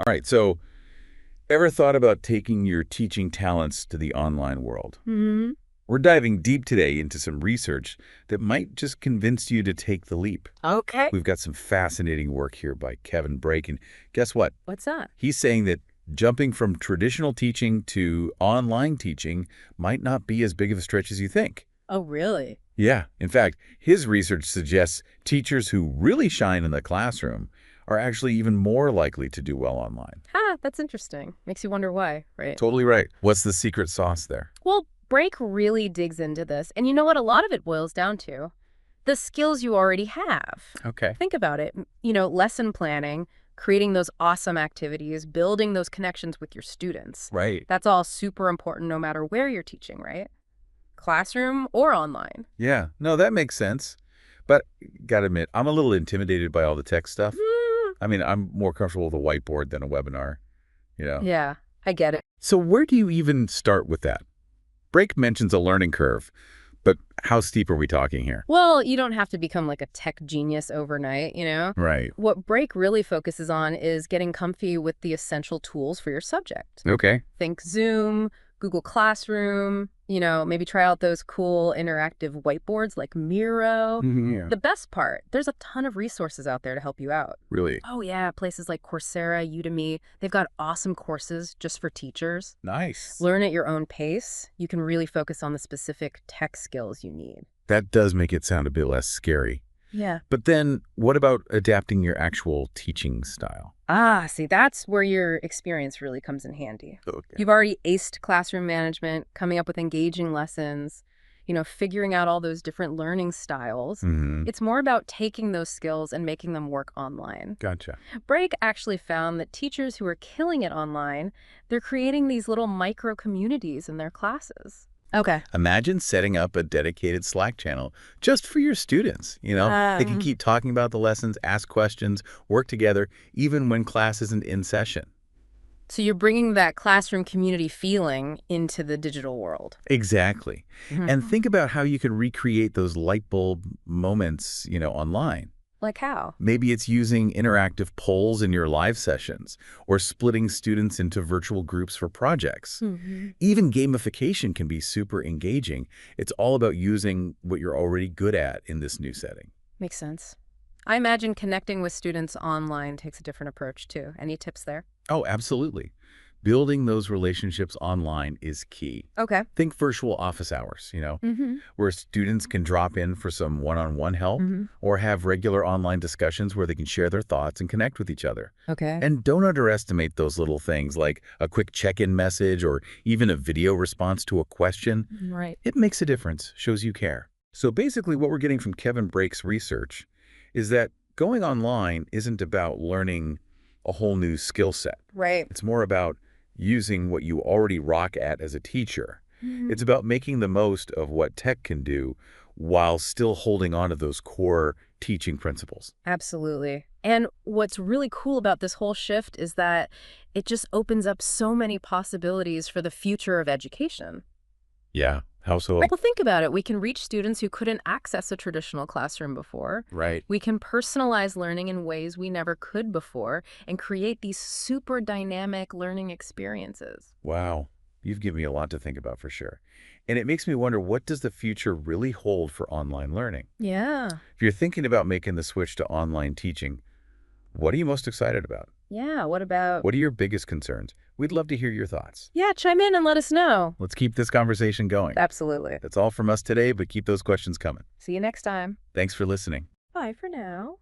All right, so ever thought about taking your teaching talents to the online world? Hmm. We're diving deep today into some research that might just convince you to take the leap. Okay. We've got some fascinating work here by Kevin Brake, and guess what? What's that? He's saying that jumping from traditional teaching to online teaching might not be as big of a stretch as you think. Oh, really? Yeah, in fact, his research suggests teachers who really shine in the classroom are actually even more likely to do well online. That's interesting. Makes you wonder why, right? Totally right. What's the secret sauce there? Well, Break really digs into this. And you know what? A lot of it boils down to the skills you already have. Okay. Think about it. Lesson planning, creating those awesome activities, building those connections with your students. Right. That's all super important no matter where you're teaching, right? Classroom or online. Yeah. No, that makes sense. But gotta admit, I'm a little intimidated by all the tech stuff. Mm, I mean, I'm more comfortable with a whiteboard than a webinar. yeah, I get it. So where do you even start with that? Brake mentions a learning curve, but how steep are we talking here? Well, you don't have to become like a tech genius overnight. Right. What Break really focuses on is getting comfy with the essential tools for your subject. Okay. Think Zoom, Google Classroom, maybe try out those cool interactive whiteboards like Miro. Yeah. The best part, there's a ton of resources out there to help you out. Really? Oh yeah, places like Coursera, Udemy, they've got awesome courses just for teachers. Nice. Learn at your own pace. You can really focus on the specific tech skills you need. That does make it sound a bit less scary. Yeah. But then what about adapting your actual teaching style? See, that's where your experience really comes in handy. Okay. You've already aced classroom management, coming up with engaging lessons, figuring out all those different learning styles. Mm-hmm. It's more about taking those skills and making them work online. Gotcha. Brake actually found that teachers who are killing it online, they're creating these little micro communities in their classes. Okay. Imagine setting up a dedicated Slack channel just for your students. They can keep talking about the lessons, ask questions, work together, even when class isn't in session. So you're bringing that classroom community feeling into the digital world. Exactly. Mhm. And think about how you can recreate those light bulb moments, online. Like how? Maybe it's using interactive polls in your live sessions or splitting students into virtual groups for projects. Hmm. Even gamification can be super engaging. It's all about using what you're already good at in this new setting. Makes sense. I imagine connecting with students online takes a different approach too. Any tips there? Oh, absolutely. Building those relationships online is key. Okay. Think virtual office hours, Mm-hmm. where students can drop in for some one-on-one help Mm-hmm. or have regular online discussions where they can share their thoughts and connect with each other. Okay. And don't underestimate those little things like a quick check-in message or even a video response to a question. Right. It makes a difference, shows you care. So basically what we're getting from Kevin Brake's research is that going online isn't about learning a whole new skill set. Right. It's more about using what you already rock at as a teacher. Mhm. It's about making the most of what tech can do while still holding on to those core teaching principles. Absolutely. And what's really cool about this whole shift is that it just opens up so many possibilities for the future of education. Yeah. How so? Well, think about it. We can reach students who couldn't access a traditional classroom before. Right. We can personalize learning in ways we never could before and create these super dynamic learning experiences. Wow. You've given me a lot to think about for sure. And it makes me wonder, what does the future really hold for online learning? Yeah. If you're thinking about making the switch to online teaching, what are you most excited about? Yeah. What about? What are your biggest concerns? We'd love to hear your thoughts. Yeah, chime in and let us know. Let's keep this conversation going. Absolutely. That's all from us today, but keep those questions coming. See you next time. Thanks for listening. Bye for now.